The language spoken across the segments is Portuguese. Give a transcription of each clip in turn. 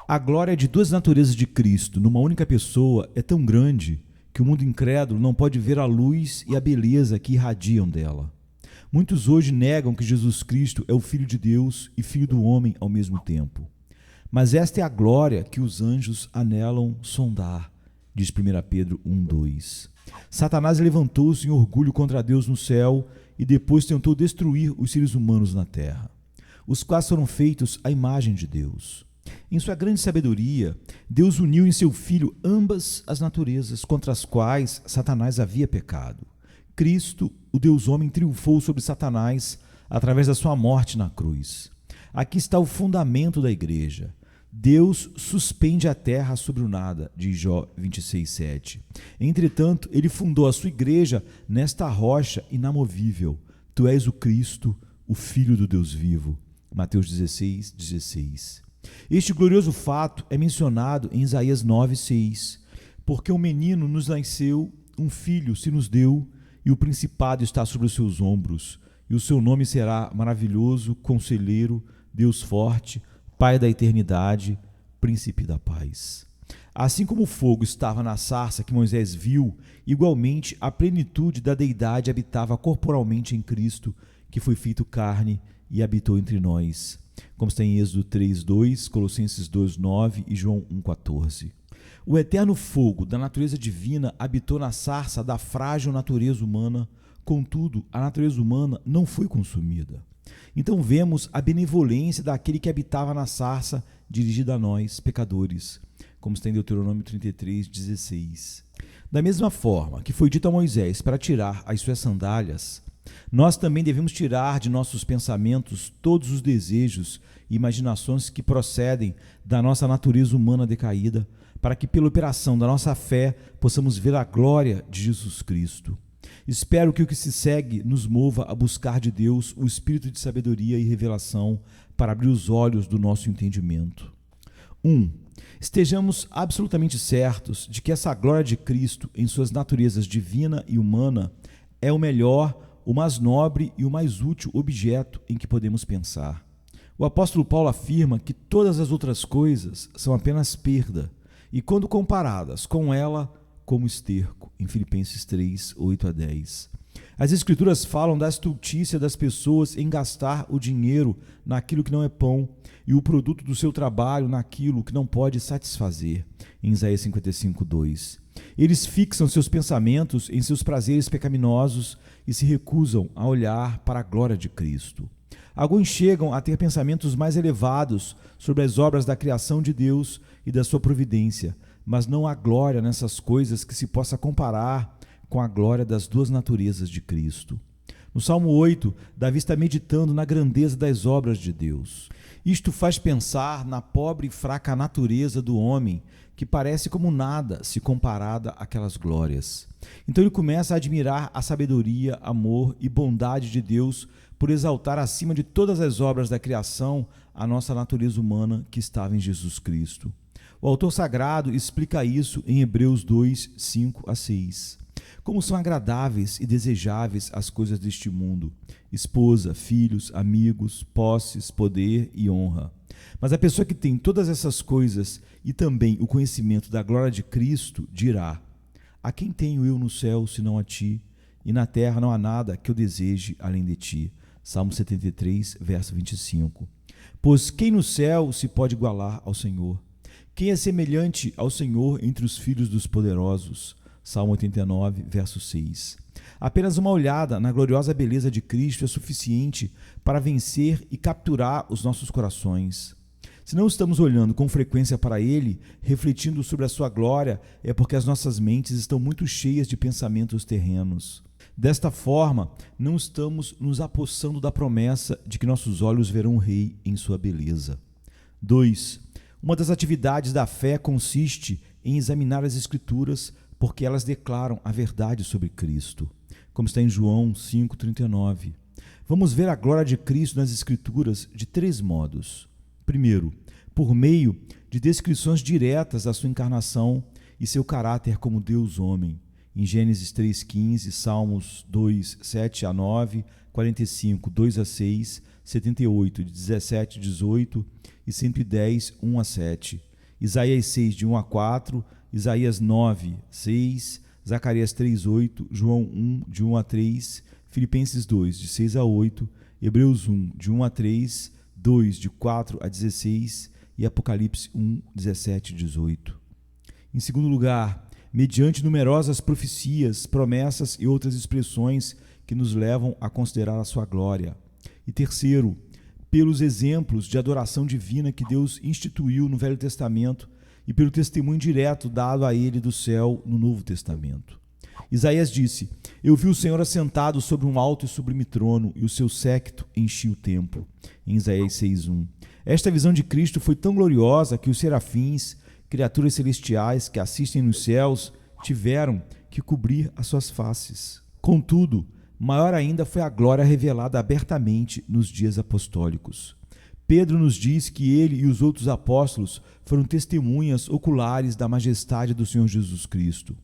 A glória de duas naturezas de Cristo numa única pessoa é tão grande que o mundo incrédulo não pode ver a luz e a beleza que irradiam dela. Muitos hoje negam que Jesus Cristo é o Filho de Deus e Filho do homem ao mesmo tempo. Mas esta é a glória que os anjos anelam sondar, diz 1 Pedro 1:2. Satanás levantou-se em orgulho contra Deus no céu e depois tentou destruir os seres humanos na terra, os quais foram feitos à imagem de Deus. Em sua grande sabedoria, Deus uniu em seu Filho ambas as naturezas contra as quais Satanás havia pecado. Cristo, o Deus-homem, triunfou sobre Satanás através da sua morte na cruz. Aqui está o fundamento da igreja. Deus suspende a terra sobre o nada, diz Jó 26:7. Entretanto, ele fundou a sua igreja nesta rocha inamovível. Tu és o Cristo, o Filho do Deus vivo. Mateus 16:16. Este glorioso fato é mencionado em Isaías 9:6. Porque um menino nos nasceu, um filho se nos deu, e o principado está sobre os seus ombros, e o seu nome será Maravilhoso, Conselheiro, Deus Forte, Pai da Eternidade, Príncipe da Paz. Assim como o fogo estava na sarça que Moisés viu, igualmente a plenitude da deidade habitava corporalmente em Cristo, que foi feito carne e habitou entre nós, como está em Êxodo 3:2, Colossenses 2:9 e João 1:14. O eterno fogo da natureza divina habitou na sarça da frágil natureza humana, contudo, a natureza humana não foi consumida. Então vemos a benevolência daquele que habitava na sarça, dirigida a nós, pecadores, como está em Deuteronômio 33:16. Da mesma forma que foi dito a Moisés para tirar as suas sandálias, nós também devemos tirar de nossos pensamentos todos os desejos e imaginações que procedem da nossa natureza humana decaída, para que pela operação da nossa fé possamos ver a glória de Jesus Cristo. Espero que o que se segue nos mova a buscar de Deus o espírito de sabedoria e revelação para abrir os olhos do nosso entendimento. 1. Estejamos absolutamente certos de que essa glória de Cristo em suas naturezas divina e humana é o melhor, o mais nobre e o mais útil objeto em que podemos pensar. O apóstolo Paulo afirma que todas as outras coisas são apenas perda, e quando comparadas com ela, como esterco, em Filipenses 3:8-10. As Escrituras falam da estultícia das pessoas em gastar o dinheiro naquilo que não é pão e o produto do seu trabalho naquilo que não pode satisfazer, em Isaías 55:2. Eles fixam seus pensamentos em seus prazeres pecaminosos e se recusam a olhar para a glória de Cristo. Alguns chegam a ter pensamentos mais elevados sobre as obras da criação de Deus e da sua providência, mas não há glória nessas coisas que se possa comparar com a glória das duas naturezas de Cristo. No Salmo 8, Davi está meditando na grandeza das obras de Deus. Isto faz pensar na pobre e fraca natureza do homem, que parece como nada se comparada àquelas glórias. Então ele começa a admirar a sabedoria, amor e bondade de Deus por exaltar acima de todas as obras da criação a nossa natureza humana que estava em Jesus Cristo. O autor sagrado explica isso em Hebreus 2:5-6. Como são agradáveis e desejáveis as coisas deste mundo: esposa, filhos, amigos, posses, poder e honra. Mas a pessoa que tem todas essas coisas e também o conhecimento da glória de Cristo dirá: a quem tenho eu no céu senão a ti? E na terra não há nada que eu deseje além de ti. Salmo 73, verso 25. Pois quem no céu se pode igualar ao Senhor? Quem é semelhante ao Senhor entre os filhos dos poderosos? Salmo 89, verso 6. Apenas uma olhada na gloriosa beleza de Cristo é suficiente para vencer e capturar os nossos corações. Se não estamos olhando com frequência para Ele, refletindo sobre a sua glória, é porque as nossas mentes estão muito cheias de pensamentos terrenos. Desta forma, não estamos nos apossando da promessa de que nossos olhos verão o Rei em sua beleza. 2. Uma das atividades da fé consiste em examinar as Escrituras, porque elas declaram a verdade sobre Cristo, como está em João 5:39. Vamos ver a glória de Cristo nas Escrituras de 3 modos. Primeiro, por meio de descrições diretas da sua encarnação e seu caráter como Deus-homem. em Gênesis 3,15, Salmos 2, 7 a 9, 45, 2 a 6, 78, 17 a 18 e 110, 1 a 7. Isaías 6, de 1 a 4, Isaías 9, 6, Zacarias 3, 8, João 1, de 1 a 3, Filipenses 2, de 6 a 8, Hebreus 1, de 1 a 3, 2, de 4 a 16 e Apocalipse 1, 17 e 18. Em segundo lugar, mediante numerosas profecias, promessas e outras expressões que nos levam a considerar a sua glória. E terceiro, pelos exemplos de adoração divina que Deus instituiu no Velho Testamento e pelo testemunho direto dado a ele do céu no Novo Testamento. Isaías disse: Eu vi o Senhor assentado sobre um alto e sublime trono, e o seu séquito enchia o templo. Em Isaías 6:1. Esta visão de Cristo foi tão gloriosa que os serafins, criaturas celestiais que assistem nos céus, tiveram que cobrir as suas faces. Contudo, maior ainda foi a glória revelada abertamente nos dias apostólicos. Pedro nos diz que ele e os outros apóstolos foram testemunhas oculares da majestade do Senhor Jesus Cristo.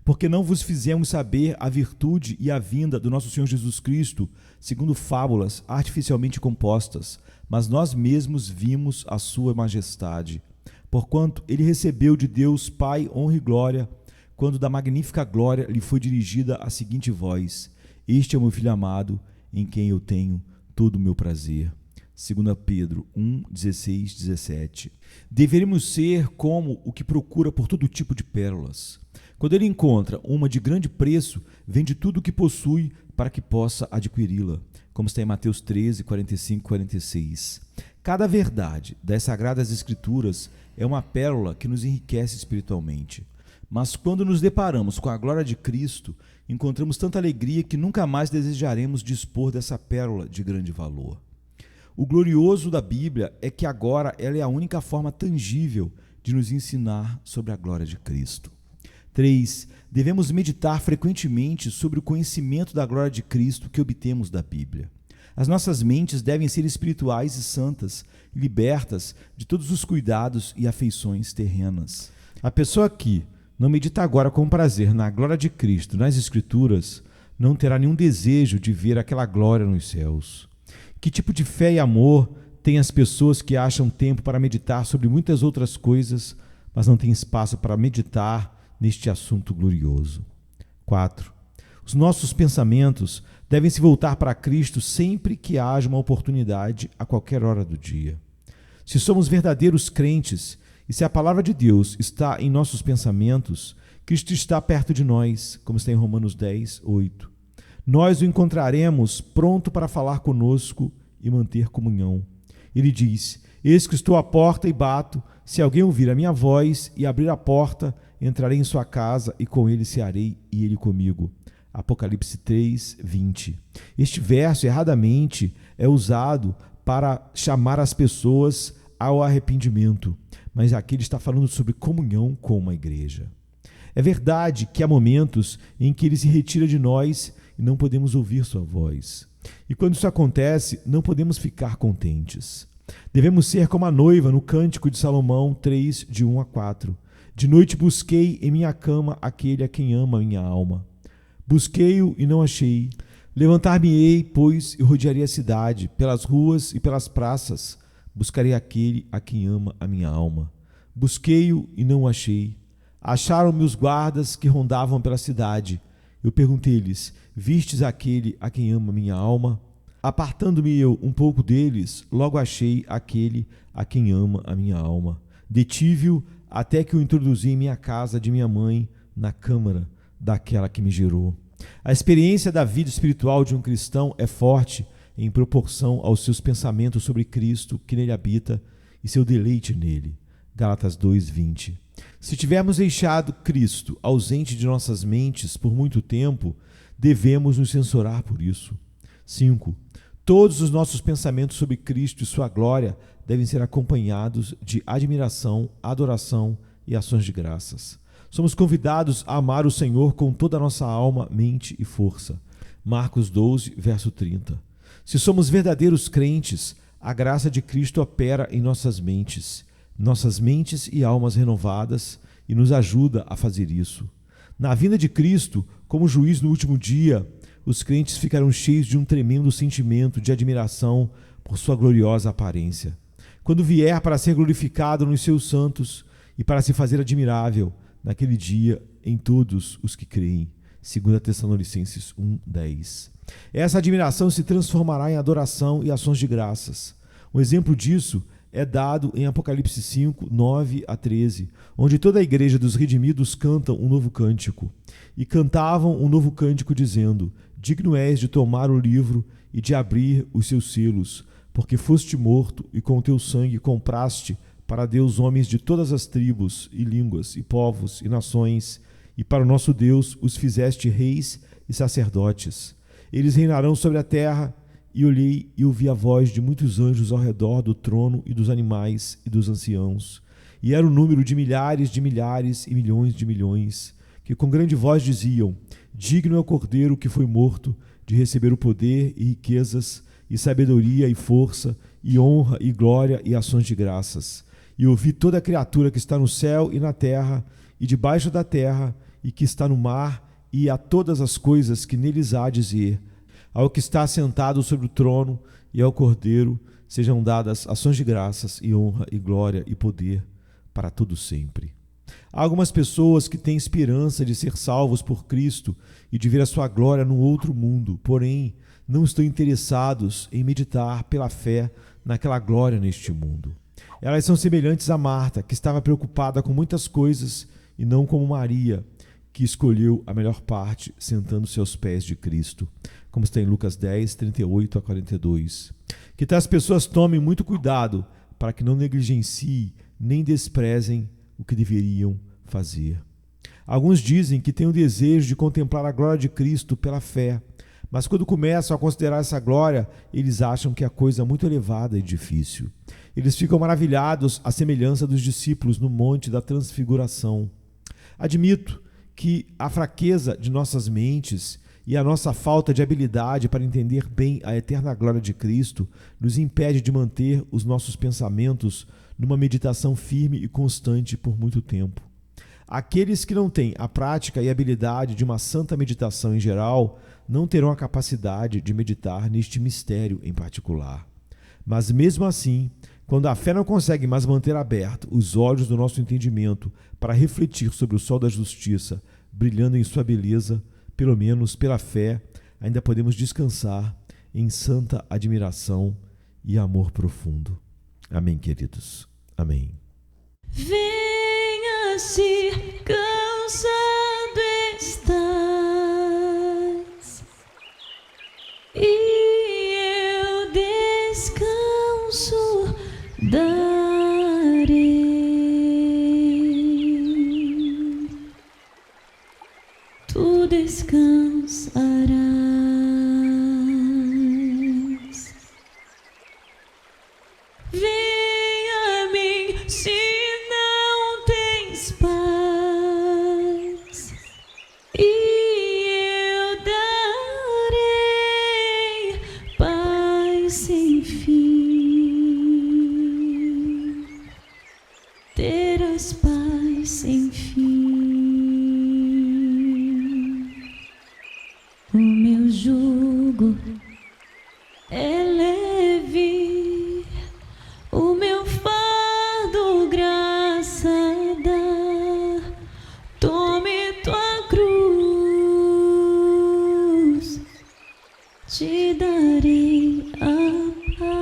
Porque não vos fizemos saber a virtude e a vinda do nosso Senhor Jesus Cristo, segundo fábulas artificialmente compostas, mas nós mesmos vimos a sua majestade. Porquanto ele recebeu de Deus Pai honra e glória, quando da magnífica glória lhe foi dirigida a seguinte voz: Este é o meu Filho amado, em quem eu tenho todo o meu prazer. 2 Pedro 1, 16, 17. Deveríamos ser como o que procura por todo tipo de pérolas. Quando ele encontra uma de grande preço, vende tudo o que possui para que possa adquiri-la, como está em Mateus 13, 45 e 46. Cada verdade das Sagradas Escrituras é uma pérola que nos enriquece espiritualmente. Mas quando nos deparamos com a glória de Cristo, encontramos tanta alegria que nunca mais desejaremos dispor dessa pérola de grande valor. O glorioso da Bíblia é que agora ela é a única forma tangível de nos ensinar sobre a glória de Cristo. 3. Devemos meditar frequentemente sobre o conhecimento da glória de Cristo que obtemos da Bíblia. As nossas mentes devem ser espirituais e santas, libertas de todos os cuidados e afeições terrenas. A pessoa que não medita agora com prazer na glória de Cristo nas Escrituras não terá nenhum desejo de ver aquela glória nos céus. Que tipo de fé e amor têm as pessoas que acham tempo para meditar sobre muitas outras coisas, mas não têm espaço para meditar neste assunto glorioso? 4. Os nossos pensamentos devem se voltar para Cristo sempre que haja uma oportunidade, a qualquer hora do dia. Se somos verdadeiros crentes e se a palavra de Deus está em nossos pensamentos, Cristo está perto de nós, como está em Romanos 10, 8. Nós o encontraremos pronto para falar conosco e manter comunhão. Ele diz: Eis que estou à porta e bato. Se alguém ouvir a minha voz e abrir a porta, entrarei em sua casa e com ele cearei e ele comigo. Apocalipse 3, 20. Este verso, erradamente, é usado para chamar as pessoas ao arrependimento, mas aqui ele está falando sobre comunhão com uma igreja. É verdade que há momentos em que ele se retira de nós e não podemos ouvir sua voz. E quando isso acontece, não podemos ficar contentes. Devemos ser como a noiva no Cântico de Salomão 3, de 1 a 4. De noite busquei em minha cama aquele a quem ama a minha alma. Busquei-o e não achei. Levantar-me-ei, pois, e rodearei a cidade, pelas ruas e pelas praças. Buscarei aquele a quem ama a minha alma. Busquei-o e não o achei. Acharam-me os guardas que rondavam pela cidade. Eu perguntei-lhes: Vistes aquele a quem ama a minha alma? Apartando-me eu um pouco deles, logo achei aquele a quem ama a minha alma. Detive-o até que o introduzi em minha casa de minha mãe, na câmara daquela que me gerou. A experiência da vida espiritual de um cristão é forte em proporção aos seus pensamentos sobre Cristo que nele habita e seu deleite nele. Gálatas 2:20. Se tivermos deixado Cristo ausente de nossas mentes por muito tempo, devemos nos censurar por isso. 5. Todos os nossos pensamentos sobre Cristo e sua glória devem ser acompanhados de admiração, adoração e ações de graças. Somos convidados a amar o Senhor com toda a nossa alma, mente e força. Marcos 12, verso 30. Se somos verdadeiros crentes, a graça de Cristo opera em nossas mentes e almas renovadas e nos ajuda a fazer isso. Na vinda de Cristo, como juiz no último dia, os crentes ficarão cheios de um tremendo sentimento de admiração por sua gloriosa aparência. Quando vier para ser glorificado nos seus santos e para se fazer admirável naquele dia em todos os que creem. 2 Tessalonicenses 1:10. Essa admiração se transformará em adoração e ações de graças. Um exemplo disso é dado em Apocalipse 5, 9 a 13, onde toda a igreja dos redimidos canta um novo cântico. E cantavam um novo cântico dizendo: Digno és de tomar o livro e de abrir os seus selos, porque foste morto e com teu sangue compraste para Deus homens de todas as tribos e línguas e povos e nações, e para o nosso Deus os fizeste reis e sacerdotes. Eles reinarão sobre a terra. E olhei e ouvi a voz de muitos anjos ao redor do trono e dos animais e dos anciãos. E era o número de milhares e milhões de milhões, que com grande voz diziam: Digno é o Cordeiro que foi morto de receber o poder e riquezas, e sabedoria e força, e honra e glória e ações de graças. E ouvi toda a criatura que está no céu e na terra, e debaixo da terra, e que está no mar, e a todas as coisas que neles há dizer: Ao que está sentado sobre o trono e ao Cordeiro sejam dadas ações de graças e honra e glória e poder para todo sempre. Há algumas pessoas que têm esperança de ser salvos por Cristo e de ver a sua glória no outro mundo, porém não estão interessados em meditar pela fé naquela glória neste mundo. Elas são semelhantes a Marta, que estava preocupada com muitas coisas, e não como Maria, que escolheu a melhor parte, sentando-se aos pés de Cristo, como está em Lucas 10, 38 a 42. Que tais pessoas tomem muito cuidado para que não negligenciem nem desprezem o que deveriam fazer. Alguns dizem que têm o desejo de contemplar a glória de Cristo pela fé, mas quando começam a considerar essa glória, eles acham que é coisa muito elevada e difícil. Eles ficam maravilhados à semelhança dos discípulos no Monte da Transfiguração. Admito que a fraqueza de nossas mentes e a nossa falta de habilidade para entender bem a eterna glória de Cristo nos impede de manter os nossos pensamentos numa meditação firme e constante por muito tempo. Aqueles que não têm a prática e habilidade de uma santa meditação em geral não terão a capacidade de meditar neste mistério em particular. Mas mesmo assim, quando a fé não consegue mais manter abertos os olhos do nosso entendimento para refletir sobre o sol da justiça, brilhando em sua beleza, pelo menos pela fé, ainda podemos descansar em santa admiração e amor profundo. Amém, queridos. Amém. Venha se cansado estás, e eu descanso darei. Tu descansarás. Venha a mim se não tens paz, e eu darei paz sem fim. Terás paz sem fim. O meu jugo é leve, o meu fardo graça dá. Tome tua cruz, te darei a paz.